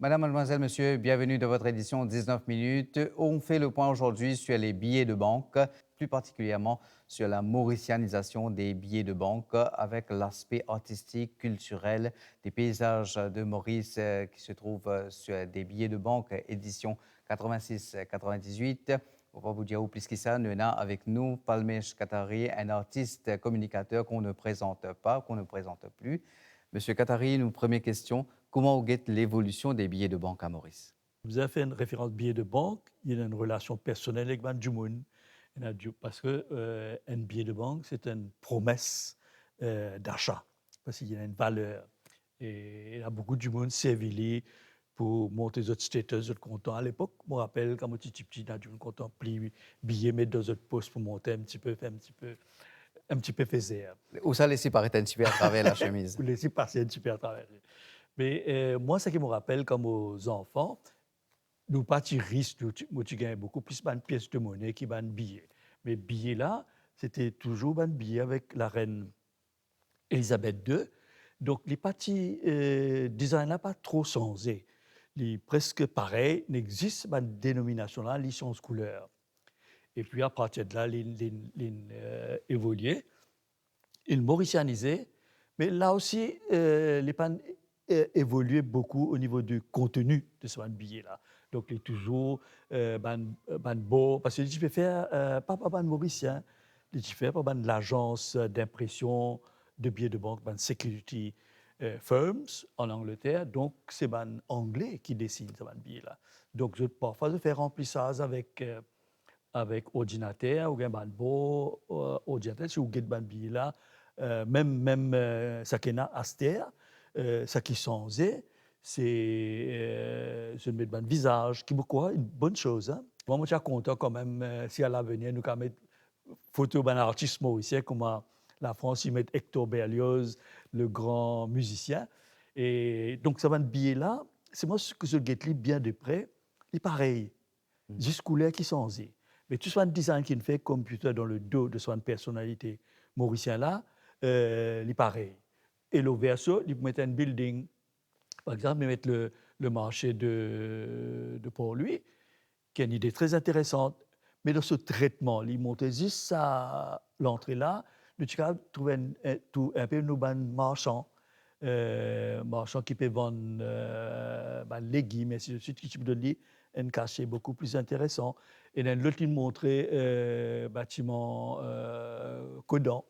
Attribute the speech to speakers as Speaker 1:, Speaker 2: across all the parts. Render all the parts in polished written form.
Speaker 1: Madame, mademoiselle, monsieur, bienvenue dans votre édition 19 minutes. On fait le point aujourd'hui sur les billets de banque, plus particulièrement sur la mauricianisation des billets de banque avec l'aspect artistique, culturel des paysages de Maurice qui se trouvent sur des billets de banque édition 86-98. On va vous dire au plus que ça, nous avons avec nous Palmej Katari, un artiste communicateur qu'on ne présente pas, qu'on ne présente plus. Monsieur Katari, une première question. Comment vous guette l'évolution des billets de banque à Maurice?
Speaker 2: Vous avez fait une référence billet de banque, il y a une relation personnelle avec Ban Jumun. Parce que un billet de banque, c'est une promesse d'achat, parce qu'il y a une valeur. Et il y a beaucoup de monde servi pour monter votre status, votre comptant. À l'époque, je me rappelle, quand j'étais petit, on a content, pli billet, mettre dans votre poste pour monter un petit peu, faire un petit peu faisait.
Speaker 1: Où ça laissé paraître un petit peu à travers la chemise?
Speaker 2: Pour laisser passer un petit peu à travers. Mais moi, ce qui me rappelle comme aux enfants, nous partis riches, nous tu gagnes beaucoup plus de pièces de monnaie qui de billets. Mais billets là, c'était toujours un billet avec la reine Elisabeth II. Donc les partis design là pas trop changé. Les presque pareil, n'existe pas de dénomination là, licence couleur. Et puis à partir de là, évolué, ils mauricianisé, mais là aussi, les pannes évolué beaucoup au niveau du contenu de ce billet-là. Donc, il est toujours beau, parce que tu peux faire, pas ban mauricien, tu peux faire pas ban l'agence d'impression de billets de banque, ban security firms en Angleterre. Donc, c'est ban anglais qui dessine ce billet-là. Donc, parfois, je fais remplissage avec ordinateur ou bien ban beau ordinateur, si vous avez ban billet là, même ça qui est Aster, ça qui changeait, c'est je mets ban visage, qui beaucoup une bonne chose. Hein. Moi, je suis content quand même si à l'avenir nous quand mettre photo d'un artiste mauricien comme la France, ils mettent Hector Berlioz, le grand musicien. Et donc, ça va billet là, c'est moi ce que je guette bien de près, il est pareil,
Speaker 1: Mhm.
Speaker 2: jusqu'où l'air qui changeait. Mais tout soit un design qui fait computer dans le dos de son personnalité mauricien là, il est pareil. Et le verso, il met un building, par exemple, il met le marché de Port-Louis, qui est une idée très intéressante. Mais dans ce traitement, il monte juste à l'entrée là, le Tchika trouve un peu nous marchand, marchand qui peut vendre légumes, et ainsi de suite, qui peut donner un cachet beaucoup plus intéressant. Et dans l'autre, il montrait bâtiment Codan.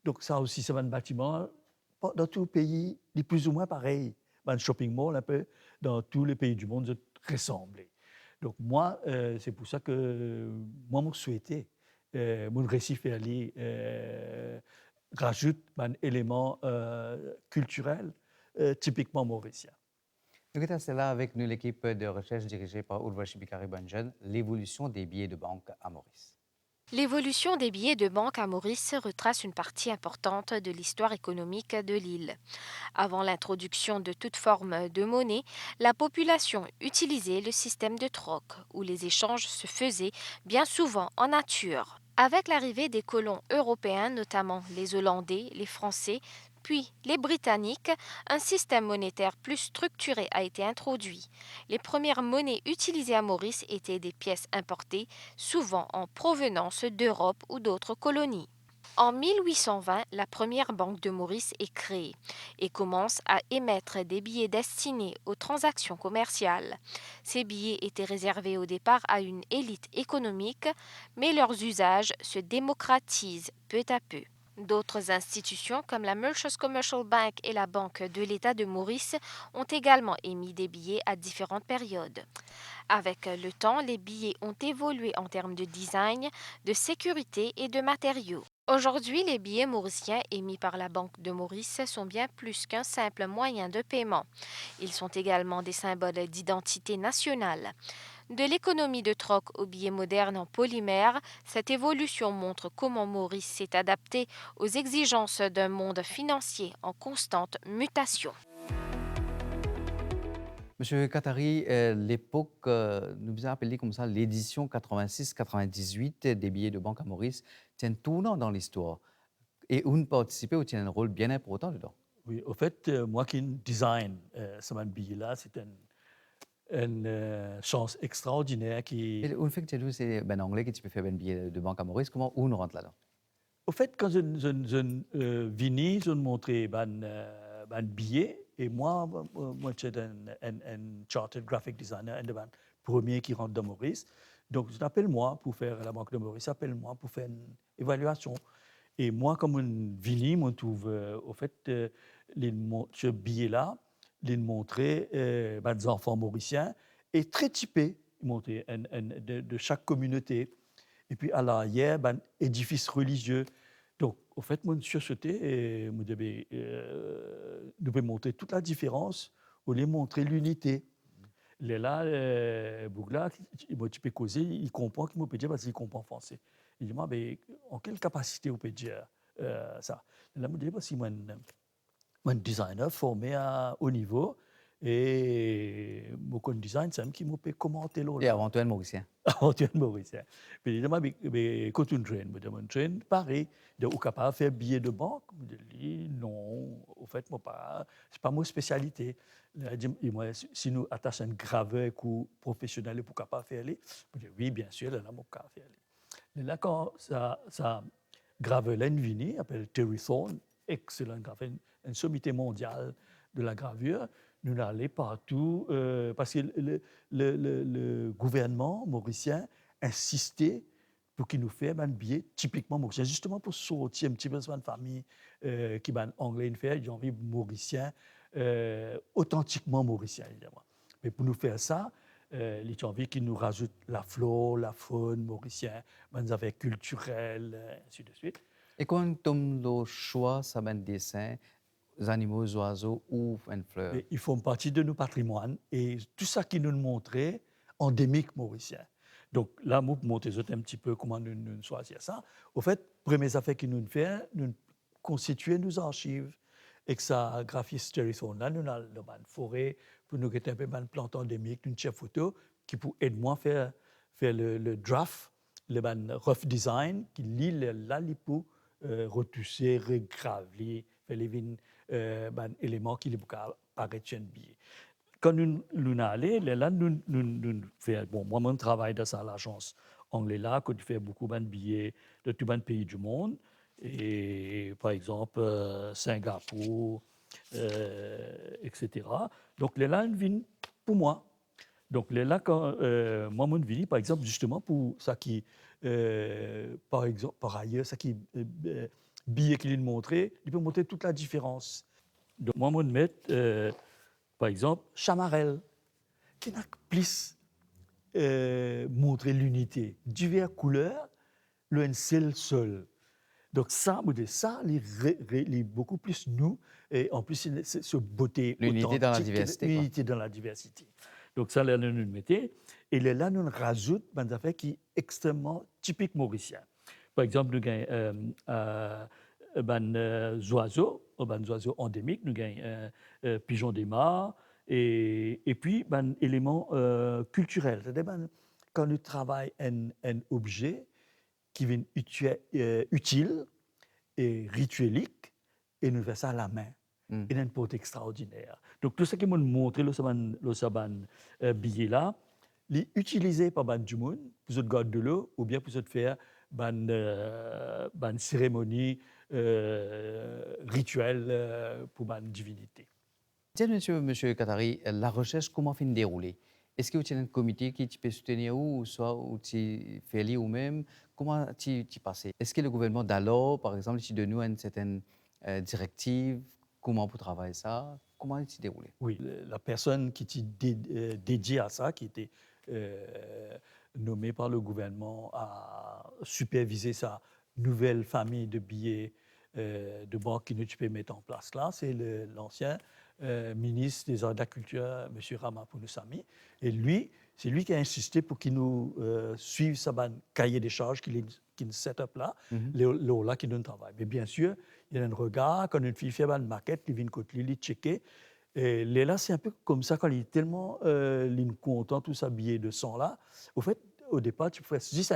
Speaker 2: Donc ça aussi, c'est un bâtiment dans tout le pays, il est plus ou moins pareil. Un shopping mall, un peu, dans tous les pays du monde, se ressemblent. Donc moi, c'est pour ça que moi, je souhaitais, mon récif aller rajoute un élément culturel typiquement mauricien.
Speaker 1: Écoutez, c'est là avec nous l'équipe de recherche dirigée par Urvashi Bikari Banjan, l'évolution des billets de banque à Maurice.
Speaker 3: L'évolution des billets de banque à Maurice retrace une partie importante de l'histoire économique de l'île. Avant l'introduction de toute forme de monnaie, la population utilisait le système de troc, où les échanges se faisaient bien souvent en nature. Avec l'arrivée des colons européens, notamment les Hollandais, les Français, puis les Britanniques, un système monétaire plus structuré a été introduit. Les premières monnaies utilisées à Maurice étaient des pièces importées, souvent en provenance d'Europe ou d'autres colonies. En 1820, la première banque de Maurice est créée et commence à émettre des billets destinés aux transactions commerciales. Ces billets étaient réservés au départ à une élite économique, mais leurs usages se démocratisent peu à peu. D'autres institutions comme la Merchants Commercial Bank et la Banque de l'État de Maurice ont également émis des billets à différentes périodes. Avec le temps, les billets ont évolué en termes de design, de sécurité et de matériaux. Aujourd'hui, les billets mauriciens émis par la Banque de Maurice sont bien plus qu'un simple moyen de paiement. Ils sont également des symboles d'identité nationale. De l'économie de troc aux billets modernes en polymère, cette évolution montre comment Maurice s'est adapté aux exigences d'un monde financier en constante mutation.
Speaker 1: Monsieur Katari, l'époque, nous avons appelé comme ça l'édition 86-98 des billets de banque à Maurice, c'est un tournant dans l'histoire. Et où vous participez, vous tient un rôle bien important dedans.
Speaker 2: Oui, au fait, moi qui design ce billet-là, c'est un une chance extraordinaire qui...
Speaker 1: Et le fait que tu as c'est ben anglais que tu peux faire un billet de banque à Maurice, comment on rentre là-dedans?
Speaker 2: Au fait, quand je vini, je montrais un billet et moi j'étais un chartered graphic designer, un des premiers qui rentre dans Maurice. Donc, je t'appelle moi pour faire la Banque de Maurice, appelle moi pour faire une évaluation. Et moi, comme un vini, on trouve, au fait, ce billet-là, il montrait des enfants mauriciens et très typés, il montrait de chaque communauté. Et puis à l'arrière, un édifice religieux. Donc, au fait, moi, je suis acheté et devais montrer toute la différence au lieu de montrer l'unité. Là, Bougla, tu peux causer, il comprend qu'il peut dire parce qu'il comprend français. Il dit, moi, mais en quelle capacité on peut dire ça? Là, je dis, parce que moi, un designer formé à haut niveau et mon design, c'est un qui peut commenter l'autre.
Speaker 1: Et avant tout, un Mauricien.
Speaker 2: Antoine Mauricien. Puis il dit, mais quand tu traînes, pareil, de ou capable de faire billet de banque. Je dis, non, au fait, moi pas, c'est pas ma spécialité. Il dit, moi, si nous attachons un graveur ou professionnel pour capable faire aller, je dis, oui, bien sûr, là, mon capable faire aller. Mais là, quand ça graveur là, vini, appelle Terry Thorne, excellent graveur, une sommité mondiale de la gravure, nous allons partout parce que le gouvernement mauricien insistait pour qu'il nous fasse un billet typiquement mauricien, justement pour sortir un petit peu de la famille qui est anglais, j'ai envie mauricien, authentiquement mauricien, évidemment. Mais pour nous faire ça, j'ai envie qu'il nous rajoute la flore, la faune mauricienne, des affaires culturelles, ainsi de suite.
Speaker 1: Et quand on tombe le choix, ça va un dessin, les animaux, les oiseaux ou une fleur.
Speaker 2: Mais ils font partie de nos patrimoines et tout ça qui nous montrait endémique mauricien. Donc là, nous montrer un petit peu comment nous choisir ça. Au fait, première affaire que nous faisons, nous constituer nos archives et que ça graphiste territoire là, nous avons une forêt pour nous get un peu de plantes endémiques, une chef photo qui peut aider moi à faire le draft, le rough design qui lit là, il peut retusser, regraver, faire les éléments qui apparaissent sur un billet. Quand nous allons, là, nous faisons, bon, moi, je travaille dans l'agence anglaise là, que je fais beaucoup de billets de tous les pays du monde. Et par exemple, Singapour, etc. Donc, là, ils viennent pour moi. Donc, là, quand moi, je viens, par exemple, justement, pour ça qui, par exemple, par ailleurs, ça qui, billet qu'il montré, il peut montrer toute la différence. Donc, moi, je mets, par exemple, chamarelle, qui n'a que plus montrer l'unité. Diverses couleurs, le seul. Donc ça, il est beaucoup plus nous, et en plus, ce beauté
Speaker 1: L'unité dans la diversité.
Speaker 2: L'unité dans la diversité. Donc ça, là, nous le mettons. Et là, nous rajoutons des affaires qui sont extrêmement typiques mauriciens. Par exemple, nous avons des oiseaux endémiques, nous avons pigeons des mares, et puis des éléments culturels. C'est-à-dire, quand nous travaillons un objet, qui vient utile et rituelique, et nous faisons ça à la main. Et une porte extraordinaire. Donc, tout ce qui m'a montré le billet-là, il est utilisé par du monde pour se garder de l'eau ou bien pour se faire une cérémonie rituelle pour une divinité.
Speaker 1: Tiens, monsieur Katari, la recherche, comment fait dérouler? Est-ce que vous avez un comité qui peut soutenir ou soit ou tu fais lire ou même? Comment tu passes? Est-ce que le gouvernement d'alors, par exemple, tu donne une certaine directive? Comment pour travailler ça? Comment tu déroulé?
Speaker 2: Oui, la personne qui était dédiée à ça, qui était nommée par le gouvernement à superviser sa nouvelle famille de billets de banque que tu peux mettre en place là, c'est l'ancien ministre des Arts et de la Culture, M. Ramapounoussami. Et lui, c'est lui qui a insisté pour qu'il nous suive sa cahier des charges qu'il set-up là, là qui nous travaille. Mais bien sûr, il y a un regard, quand une fille fait une maquette, il vient côté lui, checker. Et là, c'est un peu comme ça, quand il est tellement content, tout s'habillé de sang là. Au fait, au départ, tu pouvais faire 10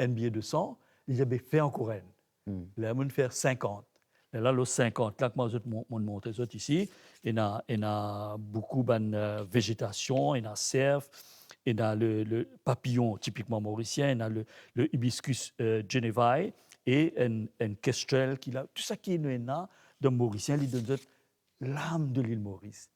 Speaker 2: un billet de 100, il avait fait en couronne. Là, on faire 50. Et là, le 50, là, que moi, je montre ici, il y a beaucoup de végétation, il y a cerf, il y a le papillon typiquement mauricien, il y a le hibiscus genevae et un kestrel, tout ça qui est là, de mauricien, il donne l'âme de l'île Maurice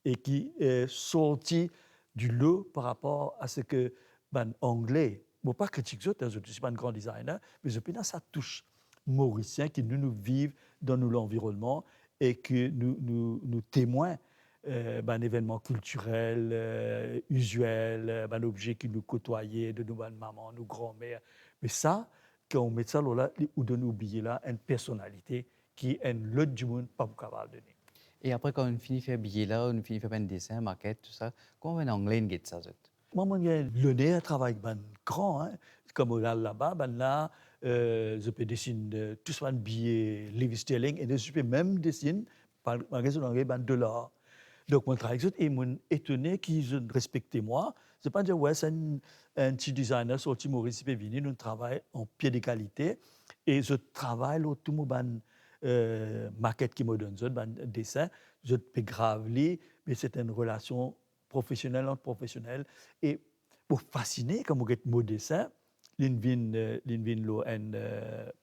Speaker 2: et qui est sorti du lot par rapport à ce que ben anglais, bon pas critique je ne suis pas un grand designer, mais je pense ça touche mauricien qui nous vivent dans l'environnement et que nous témoins ben événements culturels, usuels, ben objets qui nous côtoyaient de nos mamans, nos grands-mères. Mais ça, quand on met ça là, ou de nous oublier là, une personnalité qui est l'autre du monde pas capable de donner.
Speaker 1: Et après, quand on finit de faire billet là, on finit de faire un dessin, maquette, tout ça, comment on anglais get ça, zut?
Speaker 2: Moi, le nez travaille ben grand, hein. Comme là-bas, ben là, je peux dessiner tout ce billet Levi Sterling et je peux même dessiner par magasin anglais ben $. Donc, mon travail et mon étonné qu'ils respectaient moi. Je pas dire ouais, c'est un petit designer sorti Maurice Pévini, nous travaillons en pied de qualité et je travaille là tout mon ben maquette qui me donne ben dessin, je peux graver, mais c'est une relation professionnelle entre professionnels et pour fasciner comme vous êtes mon dessin, l'invin lo une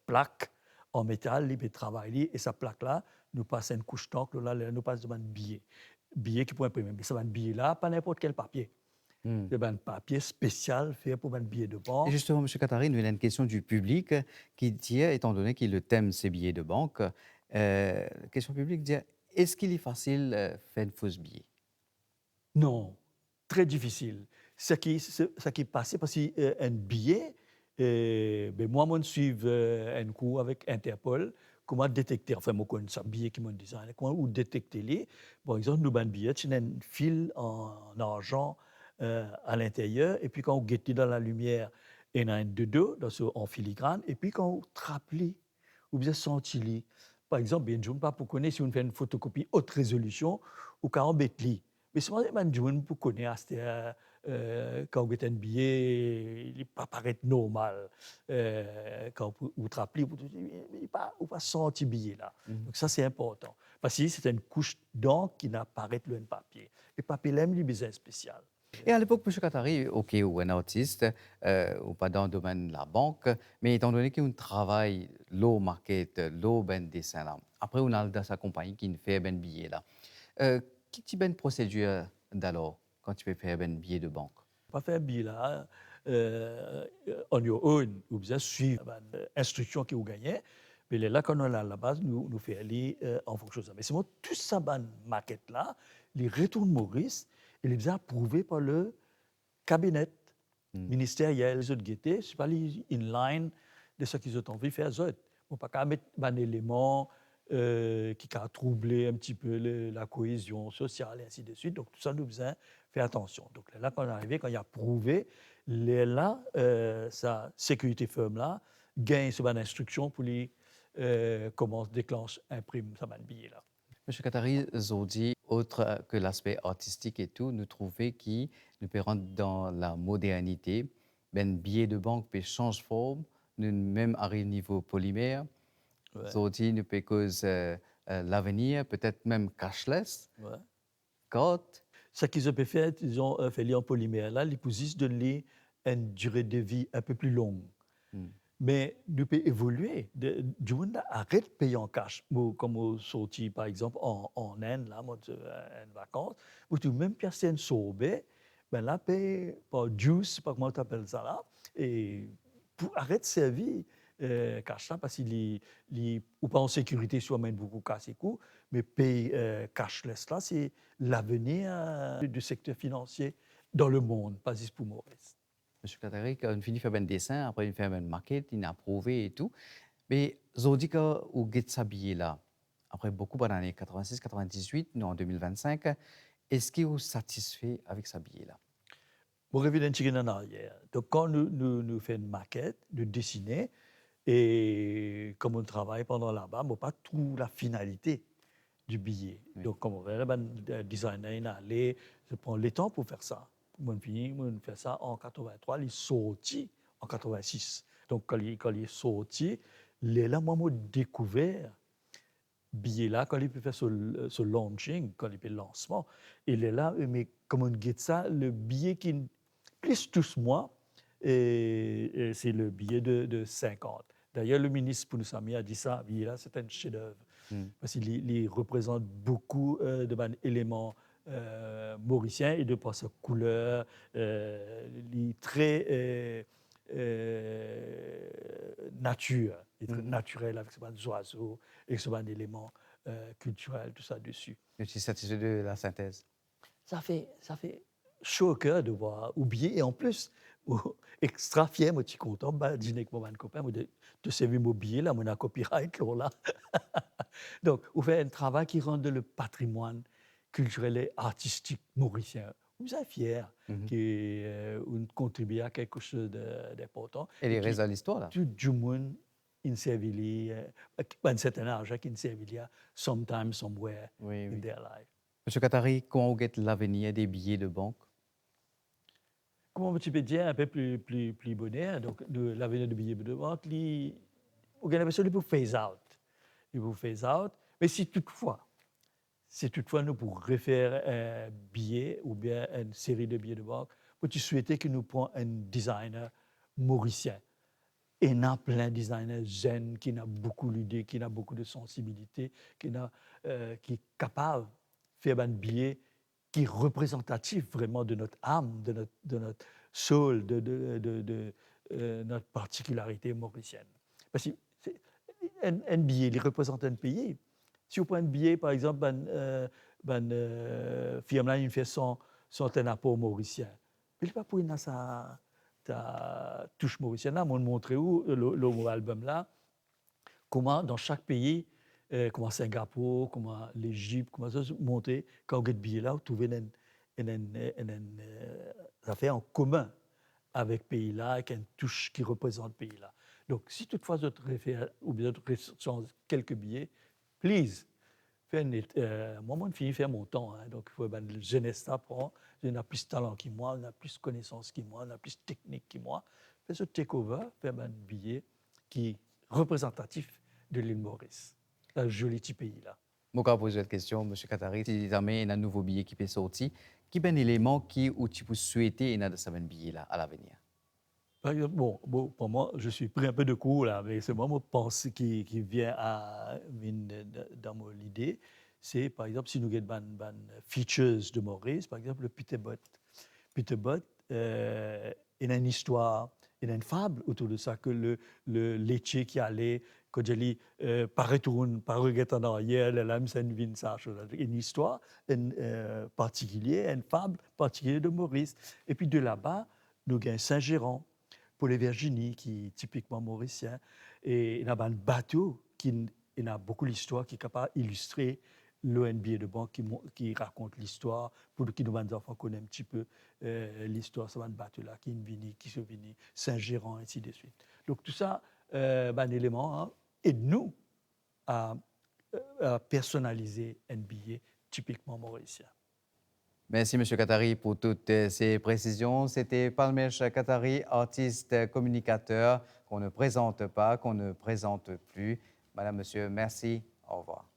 Speaker 2: plaque en métal, il peut travailler et sa plaque là nous passe une couche d'encre là, nous passe de billet qui pourrait imprimer. Mais ça va un billet là, pas n'importe quel papier.
Speaker 1: Hmm.
Speaker 2: C'est un papier spécial fait pour un billet de
Speaker 1: Et
Speaker 2: banque.
Speaker 1: justement, M. Katharine, il y a une question du public qui dit, étant donné qu'il le thème, ces billets de banque, la question publique dit, est-ce qu'il est facile de faire une fausse billet?
Speaker 2: Non, très difficile. Ce qui est passé, parce qu'un billet, ben moi, je suis un cours avec Interpol, comment détecter, enfin, moi, je connais un billet qui m'a dit ça, comment ou détecter les. Par exemple, nous, un billet, c'est un fil en argent à l'intérieur, et puis quand on guette dans la lumière, il y en a un de deux, en filigrane, et puis quand on trappe les, ou bien senti par exemple, bien, je ne sais pas pour connaître si on fait une photocopie haute résolution ou quand on bête les. Mais souvent, man, je ne connais pas, quand vous avez un billet, il ne pas paraître normal. Quand vous te rappelez, il ne pas senti billet là.
Speaker 1: Mhm.
Speaker 2: Donc ça, c'est important. Parce que c'est une couche d'encre qui n'apparaît le papier. Le papier, l'aime, il est spécial.
Speaker 1: Et à l'époque, M. Katari, OK, ou un artiste, ou pas dans le domaine de la banque, mais étant donné qu'on travaille l'eau market, l'eau ben dessin là, après on a dans sa compagnie qui nous fait ben billet là. Qui tu ben procédure d'alors quand tu peux faire ben billet de banque?
Speaker 2: Pas faire un billet là, on your own, ou bien suivre l'instruction que vous gagnez. Mais là, quand on est à la base, nous faisons aller en fonction de ça. Mais c'est moi, tout ça, maquette là, les retours de Maurice, il est déjà approuvé par le cabinet
Speaker 1: Hmm.
Speaker 2: ministériel, les autres guettés, c'est pas les inline de ce qu'ils ont envie de faire. On pas qu'à mettre un élément qui a troublé un petit peu la cohésion sociale et ainsi de suite. Donc tout ça, nous besoin faire attention. Donc là, quand on est arrivé, quand il a prouvé, là, sa sécurité firme là, gagne sur une instruction pour les commence, déclenche, imprime ça billet là.
Speaker 1: Monsieur Katari, Zodi, autre que l'aspect artistique et tout, nous trouvons qui nous peut rentrer dans la modernité. Ben billet de banque peut changer forme, nous même arrive niveau polymère.
Speaker 2: Ouais,
Speaker 1: Zodi nous peut cause l'avenir, peut-être même cashless,
Speaker 2: ouais.
Speaker 1: carte.
Speaker 2: Ce qu'ils ont fait, ils ont fait en polymère là, ils poussent donner une durée de vie un peu plus longue.
Speaker 1: Hmm.
Speaker 2: Mais nous peut évoluer. Du monde arrête de payer en cash. Moi, comme on sorti, par exemple, en Inde, là, moi, en vacances, où tu même pièce une sorbet, ben là, paye par juice, pas comment tu appelles ça là, et pour arrêter de servir cash là, parce qu'il est ou pas en sécurité, soi-même beaucoup casse et coup, mais paye cashless là, c'est l'avenir du secteur financier dans le monde, pas juste pour Maurice.
Speaker 1: Monsieur Katari, quand on finit de faire un dessin, après il fait une maquette, il a approuvé et tout. Mais Zodi, quand on get s'habiller là, après beaucoup d'années, 86, 98, nous en 2025, est-ce qu'il est satisfait avec s'habiller là?
Speaker 2: Pour revenir un petit peu en arrière. Donc, quand nous faisons une maquette, nous dessinons, et comme on travaille pendant là-bas, on n'a pas toute la finalité du billet.
Speaker 1: Oui.
Speaker 2: Donc, comme on verra, le designer il est allé, je prends le temps pour faire ça. On finit, on fait ça en 83, il est sorti en 86. Donc, quand il est sorti, là, moi, j'ai découvert billet-là, quand il peut faire ce launching, quand il fait le lancement, il est là, mais comme on dit ça, le billet qui plus tous moi, et c'est le billet de 50. D'ailleurs, le ministre Pounousami a dit ça, billet-là, c'est un chef-d'œuvre,
Speaker 1: Mm.
Speaker 2: parce qu'il représente beaucoup d'éléments mauriciens et de par sa couleur, il est très nature, il est très
Speaker 1: Mhm.
Speaker 2: naturel avec ses oiseaux et ses éléments culturels, tout ça dessus.
Speaker 1: Je suis satisfait de la synthèse.
Speaker 2: Ça fait chaud au cœur de voir oublier et en plus, extra fier, moi, je suis content, bah, dîner avec mon copain, moi, de servir mon billet, là, mon copyright, là. Donc, on fait un travail qui rend le patrimoine culturel et artistique mauricien. Vous êtes fier
Speaker 1: Mhm.
Speaker 2: qu'on contribue à quelque chose d'important
Speaker 1: Et
Speaker 2: et
Speaker 1: les
Speaker 2: qui
Speaker 1: restes de l'histoire, là.
Speaker 2: tout le monde in servili, à un certain âge, qui in servili, sometime, somewhere
Speaker 1: Oui,
Speaker 2: in
Speaker 1: oui.
Speaker 2: their life.
Speaker 1: Monsieur Katari, comment vous guette l'avenir des billets de banque?
Speaker 2: Comment tu peux dire un peu plus bonheur, donc l'avenir de billets de vente, on a l'impression qu'il faut phase out. Il faut phase out, mais si toutefois nous pour refaire un billet ou bien une série de billets de banque, tu souhaitais que nous prenions un designer mauricien. Et il y a plein de designers jeunes qui ont beaucoup d'idées, qui ont beaucoup de sensibilité, qui est capable de faire un billet qui est représentatif vraiment de notre âme, de notre soul, de notre particularité mauricienne. Parce que un billet, il représente un pays. Si vous prenez un billet, par exemple, firme là, il fait son apport mauricien. Mais il pas pour une ta touche mauricienne là, on montrer où le album là, comment dans chaque pays, comment Singapour, comment l'Égypte, comment ça se monter quand vous êtes billet là, vous trouvez une affaire en commun avec ce pays là, avec une touche qui représente ce pays là. Donc si toutefois vous référez ou bien vous change quelques billets, please, moi, mon fille fait mon temps, hein, donc il faut ben, le jeunesse apprend, il a plus de talent que moi, il a plus de connaissances que moi, il a plus de technique que moi. Fait ce takeover, fait un billet qui est représentatif de l'île Maurice, un joli petit pays là.
Speaker 1: Je vais poser une question, Monsieur Katari. Si jamais il y a un nouveau billet qui peut sortir, quel est l'élément qui ou tu peux souhaiter il y a de ce billet-là à l'avenir?
Speaker 2: Par exemple, bon, pour moi, je suis pris un peu de cours là, mais c'est moi, mon pensée qui vient dans mon idée. C'est par exemple, si nous avons des features de Maurice, par exemple, le Peter-Bot. Peter-Bot, il a une histoire, il a une fable autour de ça, que le laitier qui allait, quand je dis, par retourne, par regard en arrière, la lame, c'est une ça, une histoire particulière, une fable particulière de Maurice. Et puis de là-bas, nous avons Saint-Géran pour les Virginie, qui est typiquement mauricien. Et il y a un bateau qui il a beaucoup d'histoire, qui est capable d'illustrer l'ONB de banque qui raconte l'histoire, pour que nos enfants connaissent un petit peu l'histoire, c'est un bateau-là, qui est venu, qui se venu, Saint-Géran, ainsi de suite. Donc tout ça, un élément, hein, aide-nous à personnaliser un billet typiquement mauricien.
Speaker 1: Merci, Monsieur Katari, pour toutes ces précisions. C'était Palmesh Katari, artiste communicateur qu'on ne présente pas, qu'on ne présente plus. Madame, Monsieur, merci. Au revoir.